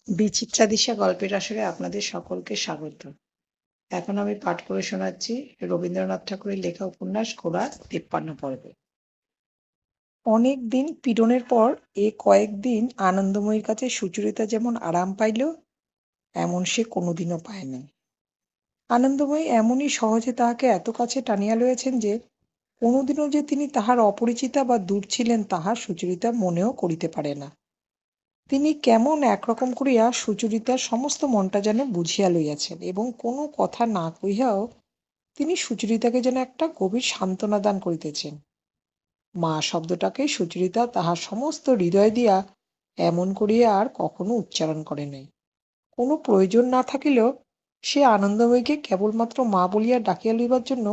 বিচিত্রা দিশা গল্পের আসরে আপনাদের সকলকে স্বাগত। এখন আমি পাঠ করে শোনাচ্ছি রবীন্দ্রনাথ ঠাকুরের লেখা উপন্যাস গোরা ৫৩ পর্ব। অনেক দিন পীড়নের পর কয়েকদিন আনন্দময়ীর কাছে সুচরিতা যেমন আরাম পাইল, এমন সে কোনোদিনও পায় নাই। আনন্দময়ী এমনই সহজে তাহাকে এত কাছে টানিয়া লইয়াছেন যে কোনোদিনও যে তিনি তাহার অপরিচিতা বা দূর ছিলেন তাহা সুচরিতা মনেও করিতে পারে না। তিনি কেমন একরকম করিয়া সুচরিতার সমস্ত মনটা যেন বুঝিয়া লইয়াছেন, এবং কোনো কথা না কহিয়াও তিনি সুচরিতাকে যেন একটা গভীর সান্ত্বনা দান করিতেছেন। মা শব্দটাকে সুচরিতা তাহার সমস্ত হৃদয় দিয়া এমন করিয়া আর কখনো উচ্চারণ করে নাই। কোনো প্রয়োজন না থাকিলেও সে আনন্দময়ীকে কেবলমাত্র মা বলিয়া ডাকিয়া লইবার জন্য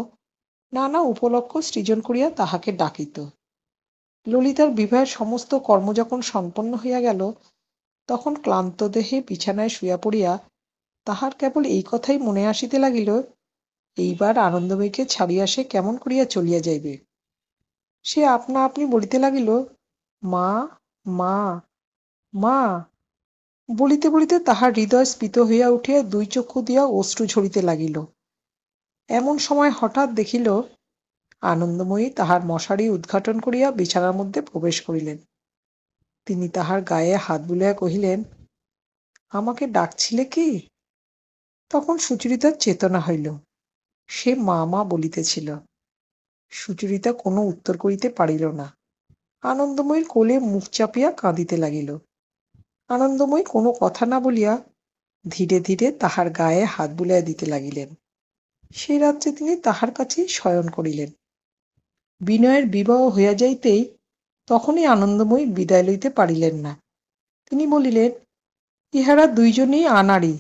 নানা উপলক্ষ সৃজন করিয়া তাহাকে ডাকিত। ললিতার বিবাহের সমস্ত কর্ম যখন সম্পন্ন হইয়া গেল, তখন ক্লান্ত দেহে বিছানায় শুইয়া পড়িয়া তাহার কেবল এই কথাই মনে আসিতে লাগিল, এইবার আনন্দময়ীকে ছাড়িয়া সে কেমন করিয়া চলিয়া যাইবে। সে আপনা আপনি বলিতে লাগিল, মা, মা, মা। বলিতে বলিতে তাহার হৃদয় স্ফীত হইয়া উঠিয়া দুই চক্ষু দিয়া অশ্রু ঝরিতে লাগিল। এমন সময় হঠাৎ দেখিল আনন্দময়ী তাহার মশারি উদ্ঘাটন করিয়া বিছানার মধ্যে প্রবেশ করিলেন। তিনি তাহার গায়ে হাত বুলাইয়া কহিলেন, আমাকে ডাকছিলে কি? তখন সুচরিতার চেতনা হইল, সে মা মা বলিতেছিল। সুচরিতা কোনো উত্তর করিতে পারিল না। আনন্দময়ীর কোলে মুখ চাপিয়া কাঁদিতে লাগিল। আনন্দময়ী কোনো কথা না বলিয়া ধীরে ধীরে তাহার গায়ে হাত বুলাইয়া দিতে লাগিলেন। সেই রাত্রে তিনি তাহার কাছেই শয়ন করিলেন। বিনয়ের বিবাহ হইয়া যাইতেই তখনই আনন্দময়ী বিদায় লইতে পারিলেন না। তিনি বলিলেন, ইহারা দুইজনেই আনাড়ি,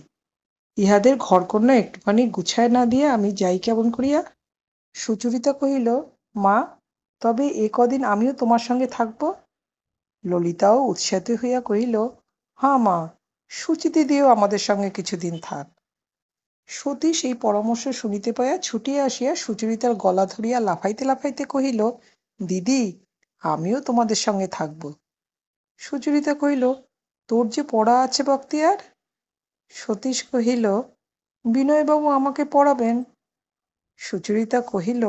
ইহাদের ঘরকন্না একটুখানি গুছায় না দিয়ে আমি যাই কেমন করিয়া? সুচরিতা কহিল, মা, তবে এ কদিন আমিও তোমার সঙ্গে থাকব। ললিতাও উৎসাহিত হইয়া কহিল, হাঁ মা, সুচিদিদিও আমাদের সঙ্গে কিছুদিন থাক। সতীশ এই পরামর্শ শুনিতে পাইয়া ছুটিয়া আসিয়া সুচরিতার গলা ধরিয়া লাফাইতে লাফাইতে কহিল, দিদি, আমিও তোমাদের সঙ্গে থাকব। সুচরিতা কহিল, তোর যে পড়া আছে বক্তিয়ার। সতীশ কহিল, বিনয়বাবু আমাকে পড়াবেন। সুচরিতা কহিল,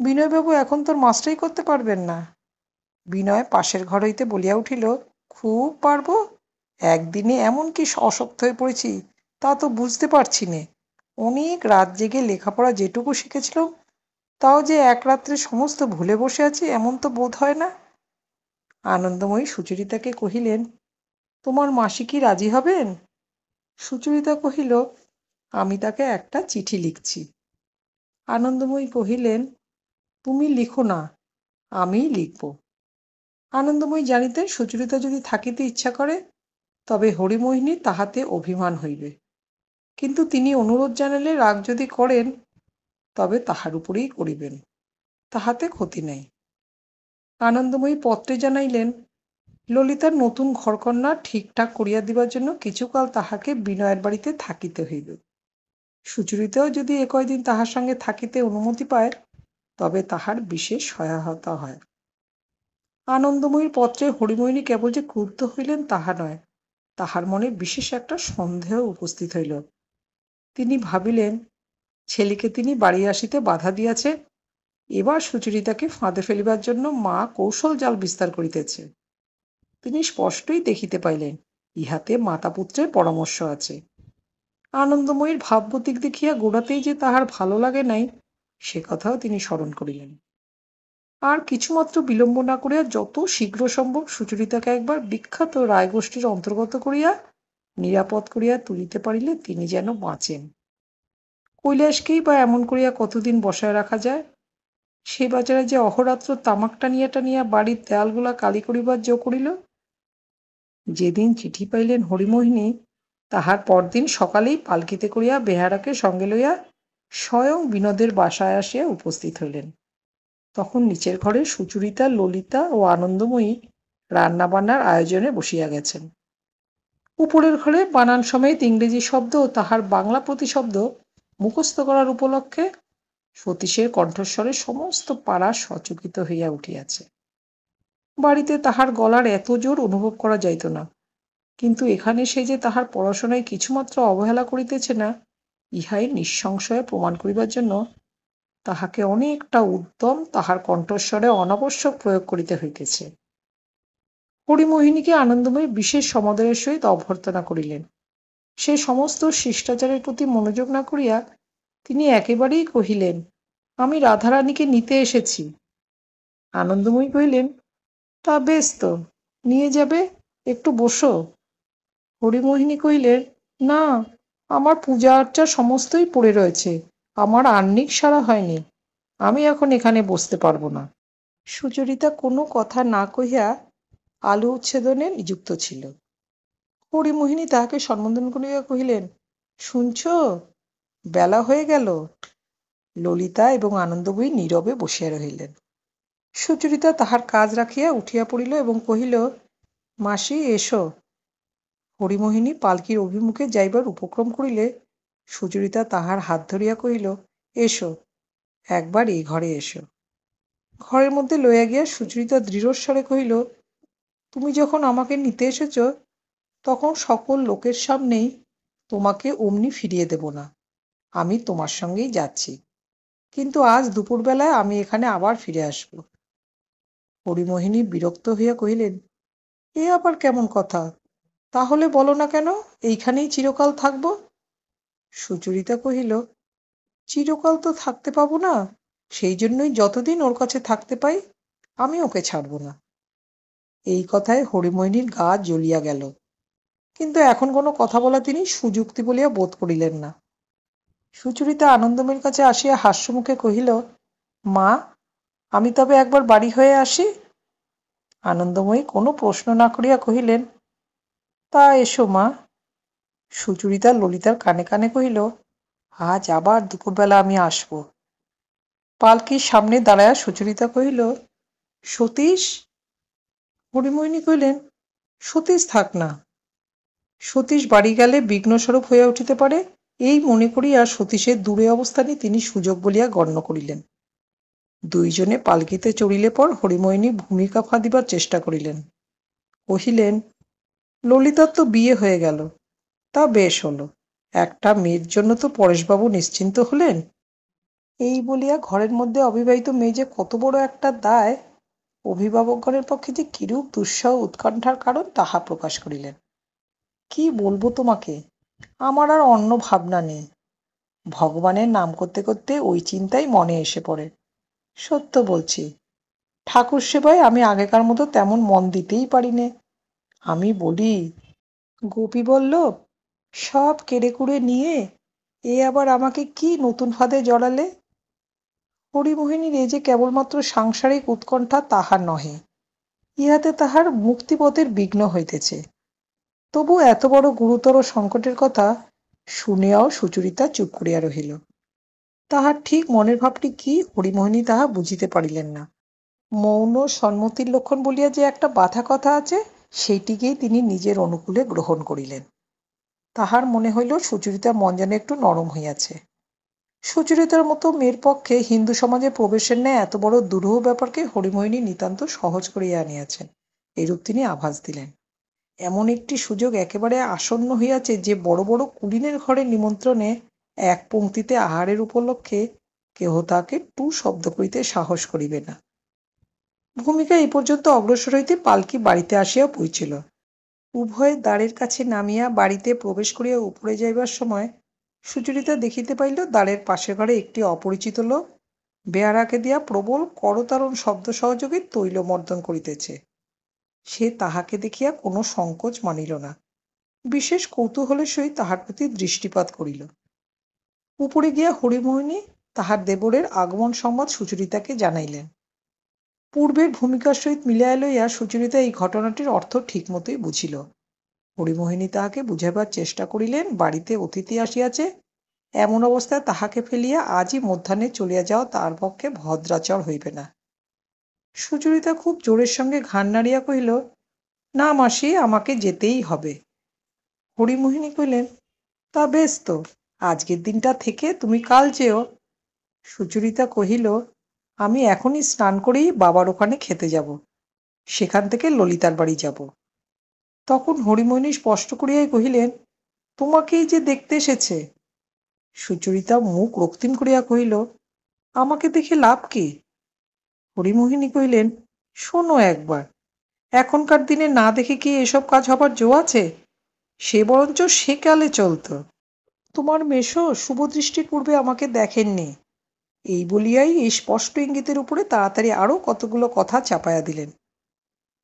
বিনয়বাবু এখন তোর মাস্টারি করতে পারবেন না। বিনয় পাশের ঘর হইতে বলিয়া উঠিল, খুব পারব। একদিনে এমন কি অশক্ত হয়ে পড়েছি তা তো বুঝতে পারছি নে। অনেক রাত জেগে লেখাপড়া যেটুকু শিখেছিলাম তাও যে এক রাত্রে সমস্ত ভুলে বসে আছি এমন তো বোধ হয় না। আনন্দময়ী সুচরিতাকে কহিলেন, তোমার মাসি কি রাজি হবেন? সুচরিতা কহিল, আমি তাকে একটা চিঠি লিখছি। আনন্দময়ী কহিলেন, তুমি লিখো না, আমিই লিখব। আনন্দময়ী জানিতেন সুচরিতা যদি থাকিতে ইচ্ছা করে তবে হরিমোহিনী তাহাতে অভিমান হইবে, কিন্তু তিনি অনুরোধ জানালে রাগ যদি করেন তবে তাহার উপরেই করিবেন, তাহাতে ক্ষতি নাই। আনন্দময়ী পত্রে জানাইলেন, ললিতার নতুন ঘরকন্না ঠিকঠাক করিয়া দিবার জন্য কিছুকাল তাহাকে বিনয়ের বাড়িতে থাকিতে হইবে। সুচরিতাও যদি এ কয়দিন তাহার সঙ্গে থাকিতে অনুমতি পায় তবে তাহার বিশেষ সহায়তা হয়। আনন্দময়ীর পত্রে হরিমোহিনী কেবল যে ক্রুদ্ধ হইলেন তাহা নয়, তাহার মনে বিশেষ একটা সন্দেহ উপস্থিত হইল। তিনি ভাবিলেন, ছেলেকে তিনি বাড়ি আসিতে বাধা দিয়াছেন, এবার সুচরিতাকে ফাঁদে ফেলিবার জন্য মা কৌশল জাল বিস্তার করিতেছে। তিনি স্পষ্টই দেখিতে পাইলেন ইহাতে মাতা পুত্রের পরামর্শ আছে। আনন্দময়ীর ভাবগতিক দেখিয়া গোড়াতেই যে তাহার ভালো লাগে নাই সে কথাও তিনি স্মরণ করিলেন। আর কিছুমাত্র বিলম্ব না করিয়া যত শীঘ্র সম্ভব সুচরিতাকে একবার বিখ্যাত রায়গোষ্ঠীর অন্তর্গত করিয়া নিরাপদ করিয়া তুলিতে পারিলে তিনি যেন বাঁচেন। কৈলাসকেই বা এমন করিয়া কতদিন বসায় রাখা যায়? সে বাজারে যে অহরাত্র তামাক টানিয়া টানিয়া বাড়ির দেয়ালগুলা কালি করিবার জো করিল। যেদিন চিঠি পাইলেন হরিমোহিনী, তাহার পরদিন সকালেই পালকিতে করিয়া বেহারাকে সঙ্গে লইয়া স্বয়ং বিনোদের বাসায় আসিয়া উপস্থিত হইলেন। তখন নিচের ঘরে সুচরিতা, ললিতা ও আনন্দময়ী রান্নাবান্নার আয়োজনে বসিয়া গেছেন। উপরের ঘরে বানান সমেত ইংরেজি শব্দ ও তাহার বাংলা প্রতিশব্দ মুখস্থ করার উপলক্ষে সতীশের কণ্ঠস্বরে সমস্ত পাড়া সচকিত হইয়া উঠিয়াছে। বাড়িতে তাহার গলার এত জোর অনুভব করা যাইত না। কিন্তু এখানে সে যে তাহার পড়াশোনায় কিছুমাত্র অবহেলা করিতেছে না, ইহাই নিঃসংশয়ে প্রমাণ করিবার জন্য তাহাকে অনেকটা উদ্যম তাহার কণ্ঠস্বরে অনাবশ্যক প্রয়োগ করিতে হইতেছে। হরিমোহিনীকে আনন্দময়ী বিশেষ সমাদরের সহিত অভ্যর্থনা করিলেন। সে সমস্ত শিষ্টাচারের প্রতি মনোযোগ না করিয়া তিনি একেবারেই কহিলেন, আমি রাধারানীকে নিতে এসেছি। আনন্দময়ী কহিলেন, তা বেশ তো, নিয়ে যাবে, একটু বসো। হরিমোহিনী কহিলেন, না, আমার পূজা আর্চা সমস্তই পড়ে রয়েছে, আমার আহ্নিক সারা হয়নি, আমি এখন এখানে বসতে পারবো না। সুচরিতা কোনো কথা না কহিয়া আলু উচ্ছেদনে নিযুক্ত ছিল। হরিমোহিনী তাহাকে সম্বোধন করিয়া কহিলেন, শুনছ, বেলা হয়ে গেল। ললিতা এবং আনন্দময়ী নীরবে বসিয়া রহিলেন। সুচরিতা তাহার কাজ রাখিয়া উঠিয়া পড়িল এবং কহিল, মাসি এসো। হরিমোহিনী পালকির অভিমুখে যাইবার উপক্রম করিলে সুচরিতা তাহার হাত ধরিয়া কহিল, এসো, একবার এই ঘরে এসো। ঘরের মধ্যে লইয়া গিয়া সুচরিতা দৃঢ়স্বরে কহিল, তুমি যখন আমাকে নিতে এসেছ তখন সকল লোকের সামনেই তোমাকে অমনি ফিরিয়ে দেব না, আমি তোমার সঙ্গেই যাচ্ছি, কিন্তু আজ দুপুরবেলায় আমি এখানে আবার ফিরে আসব। হরিমোহিনী বিরক্ত হইয়া কহিলেন, এ আবার কেমন কথা, তাহলে বলো না কেন এইখানেই চিরকাল থাকব। সুচরিতা কহিল, চিরকাল তো থাকতে পাবো না, সেই জন্যই যতদিন ওর কাছে থাকতে পাই আমি ওকে ছাড়ব না। এই কথায় হরিমোহিনীর গা জ্বলিয়া গেল, কিন্তু এখন কোনো কথা বলা তিনি সুযুক্তি বলিয়া বোধ করিলেন না। সুচরিতা আনন্দময়ীর কাছে আসিয়া হাস্যমুখে কহিল, মা, আমি তবে একবার বাড়ি হয়ে আসি। আনন্দময়ী কোনো প্রশ্ন না করিয়া কহিলেন, তা এসো মা। সুচরিতা ললিতার কানে কানে কহিল, আজ আবার দুপুরবেলা আমি আসব। পালকির সামনে দাঁড়াইয়া সুচরিতা কহিল, সতীশ। হরিমোহিনী কহিলেন, সতীশ থাক না, সতীশ বাড়ি গেলে বিঘ্নস্বরূপ হইয়া উঠিতে পারে, এই মনে করিয়া সতীশের দূরে অবস্থানই তিনি সুযোগ বলিয়া গণ্য করিলেন। দুইজনে পালকিতে চড়িলে পর হরিমোহিনী ভূমিকা ফাঁদিবার চেষ্টা করিলেন। কহিলেন, ললিতার তো বিয়ে হয়ে গেল, তা বেশ হলো, একটা মেয়ের জন্য তো পরেশবাবু নিশ্চিন্ত হলেন। এই বলিয়া ঘরের মধ্যে অবিবাহিত মেয়ে যে কত বড় একটা দায়, অভিভাবকগণের পক্ষে যে কিরূপ দুঃসহ উৎকণ্ঠার কারণ তাহা প্রকাশ করিলেন। কি বলবো তোমাকে, আমার আর অন্য ভাবনা নেই। ভগবানের নাম করতে করতে ওই চিন্তাই মনে এসে পড়ে। সত্য বলছি, ঠাকুর সেবায় আমি আগেকার মতো তেমন মন দিতেই পারি নে। আমি বলি, গোপীবল্লভ, সব কেড়ে কুড়ে নিয়ে এ আবার আমাকে কি নতুন ফাঁদে জড়ালে। হরিমোহিনীর এ যে কেবলমাত্র সাংসারিক উৎকণ্ঠা তাহা নহে, ইহাতে তাহার মুক্তিপথের বিঘ্ন হইতেছে। তবু এত বড় গুরুতর সংকটের কথা শুনিয়াও সুচরিতা চুপ করিয়া রহিল। তাহার ঠিক মনের ভাবটি কি হরিমোহিনী তাহা বুঝিতে পারিলেন না। মৌন সম্মতির লক্ষণ বলিয়া যে একটা বাধা কথা আছে, সেইটিকেই তিনি নিজের অনুকূলে গ্রহণ করিলেন। তাহার মনে হইল সুচরিতার মন যেন একটু নরম হইয়াছে। সুচরিতার মতো মেয়ের পক্ষে হিন্দু সমাজে প্রবেশের ন্যায় এত বড় দুরূহ ব্যাপারকে হরিমোহিনী নিতান্ত সহজ করিয়া আনিয়াছেন, এরূপ তিনি আভাস দিলেন। এমন একটি সুযোগ একেবারে আসন্ন হইয়াছে যে বড় বড় কুলীনের ঘরে নিমন্ত্রণে এক পংক্তিতে আহারের উপলক্ষে কেহ তাহাকে টু শব্দ করিতে সাহস করিবে না। ভূমিকা এই পর্যন্ত অগ্রসর হইতে পালকি বাড়িতে আসিয়া পৌঁছিল। উভয়ে দ্বারের কাছে নামিয়া বাড়িতে প্রবেশ করিয়া উপরে যাইবার সময় সুচরিতা দেখিতে পাইল দ্বারের পাশের ঘরে একটি অপরিচিত লোক বেহারাকে দিয়া প্রবল করতারণ শব্দ সহযোগে তৈলমর্দন করিতেছে। সে তাহাকে দেখিয়া কোনো সংকোচ মানিল না, বিশেষ কৌতূহলের সহিত তাহার প্রতি দৃষ্টিপাত করিল। উপরে গিয়া হরিমোহিনী তাহার দেবরের আগমন সংবাদ সুচরিতাকে জানাইলেন। পূর্বের ভূমিকার সহিত মিলাইয়া লইয়া সুচরিতা এই ঘটনাটির অর্থ ঠিকমতোই বুঝিল। হরিমোহিনী তাহাকে বুঝাইবার চেষ্টা করিলেন বাড়িতে অতিথি আসিয়াছে, এমন অবস্থায় তাহাকে ফেলিয়া আজই মধ্যাহ্নে চলিয়া যাওয়া তার পক্ষে ভদ্রাচর হইবে না। সুচরিতা খুব জোরের সঙ্গে ঘাড় নাড়িয়া কহিল, না মাসি, আমাকে যেতেই হবে। হরিমোহিনী কহিলেন, তা বেশ তো, আজকের দিনটা থেকে তুমি কাল যেও। সুচরিতা কহিল, আমি এখনই স্নান করেই বাবার ওখানে খেতে যাব, সেখান থেকে ললিতার বাড়ি যাব। তখন হরিমোহিনী স্পষ্ট করিয়াই কহিলেন, তোমাকেই যে দেখতে এসেছে। সুচরিতা মুখ রক্তিম করিয়া কহিল, আমাকে দেখে লাভ কি? হরিমোহিনী কহিলেন, শোনো একবার, এখনকার দিনে না দেখে কি এসব কাজ হবার জো আছে? সে বরঞ্চ সেকালে চলত। তোমার মেসো শুভদৃষ্টির পূর্বে আমাকে দেখেননি, এই বলিয়াই এই স্পষ্ট ইঙ্গিতের উপরে তাড়াতাড়ি আরও কতগুলো কথা চাপাইয়া দিলেন।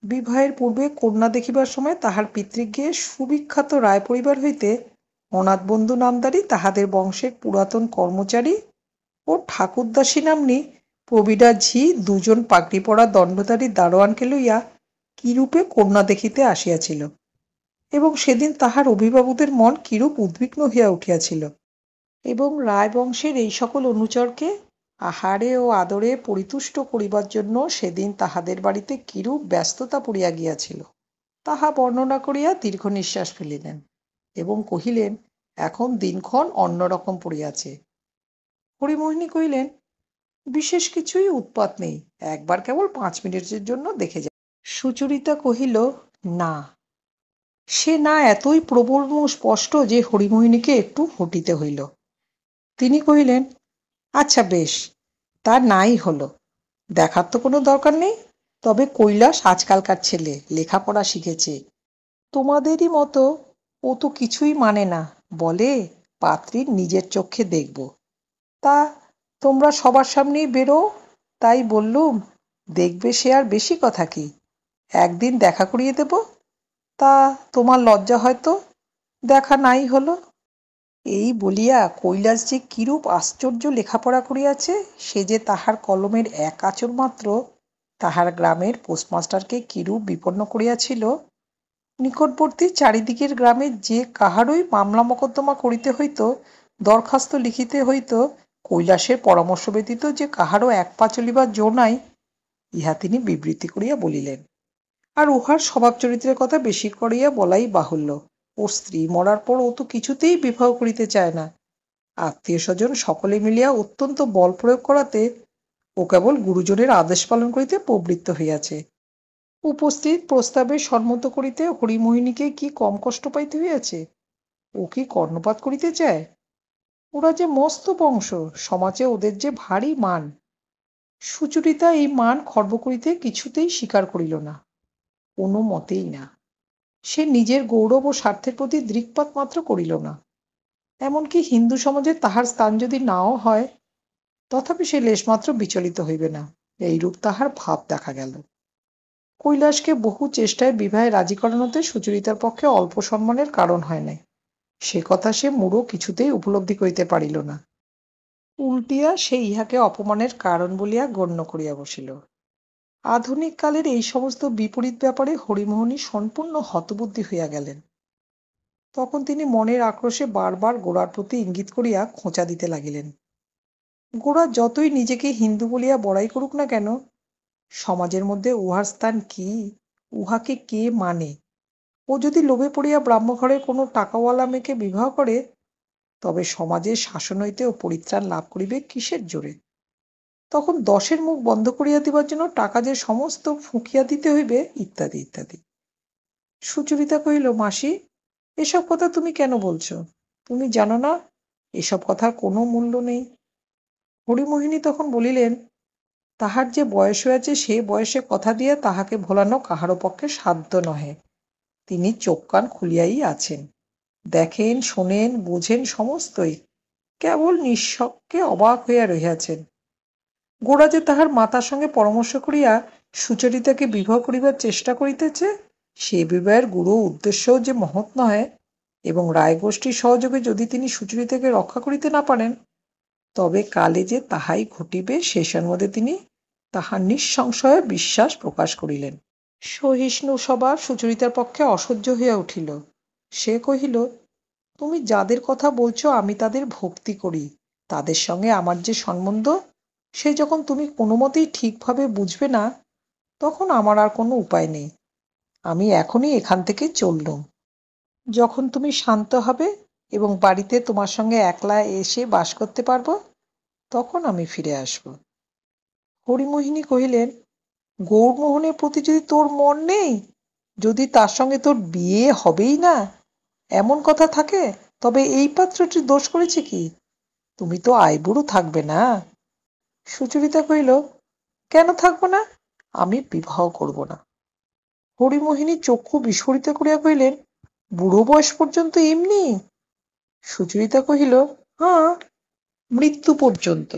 বিবাহের পূর্বে কন্যা দেখিবার সময় তাহার পিতৃগৃহে সুবিখ্যাত রায় পরিবার হইতে অনাথ বন্ধু নামধারী তাহাদের বংশের পুরাতন কর্মচারী ও ঠাকুরদাসী নাম্নী প্রবীণা ঝি দুজন পাগড়ি পরা দণ্ডধারী দারোয়ানকে লইয়া কিরূপে কন্যা দেখিতে আসিয়াছিল, এবং সেদিন তাহার অভিভাবকদের মন কিরূপ উদ্বিগ্ন হইয়া উঠিয়াছিল, এবং রায়বংশের এই সকল অনুচরকে আহারে ও আদরে পরিতুষ্ট করিবার জন্য সেদিন তাহাদের বাড়িতে কিরূপ ব্যস্ততা পড়িয়া গিয়াছিল, তাহা বর্ণনা করিয়া দীর্ঘ নিঃশ্বাস ফেলিলেন এবং কহিলেন, এখন দিনক্ষণ অন্যরকম পড়িয়াছে। হরিমোহিনী কহিলেন, বিশেষ কিছুই উৎপাত নেই, একবার কেবল 5 মিনিটের জন্য দেখে যায়। সুচরিতা কহিল, না। সে না এতই প্রবল ও স্পষ্ট যে হরিমোহিনীকে একটু হটিতে হইল। তিনি কহিলেন, আচ্ছা বেশ, তা নাই হলো, দেখার তো কোনো দরকার নেই। তবে কৈলাস আজকালকার ছেলে, লেখাপড়া শিখেছে, তোমাদেরই মতো ও তো কিছুই মানে না, বলে পাত্রীর নিজের চক্ষে দেখব। তা তোমরা সবার সামনেই বেরো, তাই বললুম, দেখবে সে আর বেশি কথা কি, একদিন দেখা করিয়ে দেব। তা তোমার লজ্জা হয়তো, দেখা নাই হলো। এই বলিয়া কৈলাস যে কিরূপ আশ্চর্য লেখাপড়া করিয়াছে, সে যে তাহার কলমের এক আঁচড় মাত্র তাহার গ্রামের পোস্টমাস্টারকে কিরূপ বিপন্ন করিয়াছিল, নিকটবর্তী চারিদিকের গ্রামে যে কাহারই মামলা মকদ্দমা করিতে হইত, দরখাস্ত লিখিতে হইত, কৈলাসের পরামর্শ ব্যতীত যে কাহারও এক পা চলিবার জো নাই, ইহা তিনি বিবৃতি করিয়া বলিলেন। আর উহার স্বভাব চরিত্রের কথা বেশি করিয়া বলাই বাহুল্য। ওর স্ত্রী মরার পর ও তো কিছুতেই বিবাহ করিতে চায় না। আত্মীয় স্বজন সকলে মিলিয়া অত্যন্ত বল প্রয়োগ করাতে ও কেবল গুরুজনের আদেশ পালন করিতে প্রবৃত্ত হইয়াছে। উপস্থিত প্রস্তাবে সম্মত করিতে হরিমোহিনীকে কি কম কষ্ট পাইতে হইয়াছে? ও কি কর্ণপাত করিতে চায়? ওরা যে মস্ত বংশ, সমাজে ওদের যে ভারী মান। সুচরিতা এই মান খর্ব করিতে কিছুতেই স্বীকার করিল না, কোনো মতেই না। সে নিজের গৌরব ও স্বার্থের প্রতি দৃকপাত মাত্র করিল না। এমনকি হিন্দু সমাজে তাহার স্থান যদি নাও হয়, তথাপি সে লেশমাত্র বিচলিত হইবে না, এইরূপ তাহার ভাব দেখা গেল। কৈলাসকে বহু চেষ্টায় বিবাহে রাজি করানোতে সুচরিতার পক্ষে অল্প সম্মানের কারণ হয় নাই, সে কথা সে মূঢ় কিছুতেই উপলব্ধি করিতে পারিল না। উল্টিয়া সে ইহাকে অপমানের কারণ বলিয়া গণ্য করিয়া বসিল। আধুনিক কালের এই সমস্ত বিপরীত ব্যাপারে হরিমোহিনী সম্পূর্ণ হতবুদ্ধি হইয়া গেলেন। তখন তিনি মনের আক্রোশে বারবার গোরার প্রতি ইঙ্গিত করিয়া খোঁচা দিতে লাগিলেন। গোরা যতই নিজেকে হিন্দু বলিয়া বড়াই করুক না কেন, সমাজের মধ্যে উহার স্থান কি, উহাকে কে মানে? ও যদি লোভে পড়িয়া ব্রাহ্মঘরের কোনো টাকাওয়ালা মেয়েকে বিবাহ করে, তবে সমাজের শাসন হইতে ও পরিত্রাণ লাভ করিবে কিসের জোরে? তখন 10-এর মুখ বন্ধ করিয়া দিবার জন্য টাকা যে সমস্ত ফুঁকিয়া দিতে হইবে, ইত্যাদি ইত্যাদি। সুচরিতা কহিল, মাসি, এসব কথা তুমি কেন বলছ? তুমি জানো না এসব কথার কোনো মূল্য নেই। হরিমোহিনী তখন বলিলেন, তাহার যে বয়স হয়েছে, সে বয়সে কথা দিয়ে তাহাকে ভোলানো কাহারও পক্ষে সাধ্য নহে। তিনি চোখ কান খুলিয়াই আছেন, দেখেন, শোনেন, বোঝেন সমস্তই, কেবল নিঃশব্দে অবাক হইয়া রহিয়াছেন। গোরা যে তাহার মাতার সঙ্গে পরামর্শ করিয়া সুচরিতাকে বিবাহ করিবার চেষ্টা করিতেছে, সে বিবাহের গুরু উদ্দেশ্যও যে মহৎ নহে, এবং রায়গোষ্ঠীর সহযোগে যদি তিনি সুচরিতাকে রক্ষা করিতে না পারেন, তবে কালে যে তাহাই ঘটিবে, সে সম্বন্ধে তিনি তাহার নিঃসংশয়ে বিশ্বাস প্রকাশ করিলেন। সহিষ্ণু স্বভাব সুচরিতার পক্ষে অসহ্য হইয়া উঠিল। সে কহিল, তুমি যাদের কথা বলছ আমি তাদের ভক্তি করি, তাদের সঙ্গে আমার যে সম্বন্ধ, সে যখন তুমি কোনো মতেই ঠিকভাবে বুঝবে না, তখন আমার আর কোনো উপায় নেই। আমি এখনই এখান থেকে চললুম। যখন তুমি শান্ত হবে এবং বাড়িতে তোমার সঙ্গে একলা এসে বাস করতে পারবো, তখন আমি ফিরে আসব। হরিমোহিনী কহিলেন, গৌরমোহনের প্রতি যদি তোর মন নেই, যদি তার সঙ্গে তোর বিয়ে হবেই না এমন কথা থাকে, তবে এই পাত্রটির দোষ করেছে কি? তুমি তো আইবুড়ো থাকবে না। সুচরিতা কহিল, কেন থাকবো না? আমি বিবাহ করব না। হরিমোহিনী চক্ষু বিস্ফারিত করিয়া কহিলেন, বুড়ো বয়স পর্যন্ত এমনি? সুচরিতা কহিল, হাঁ, মৃত্যু পর্যন্ত।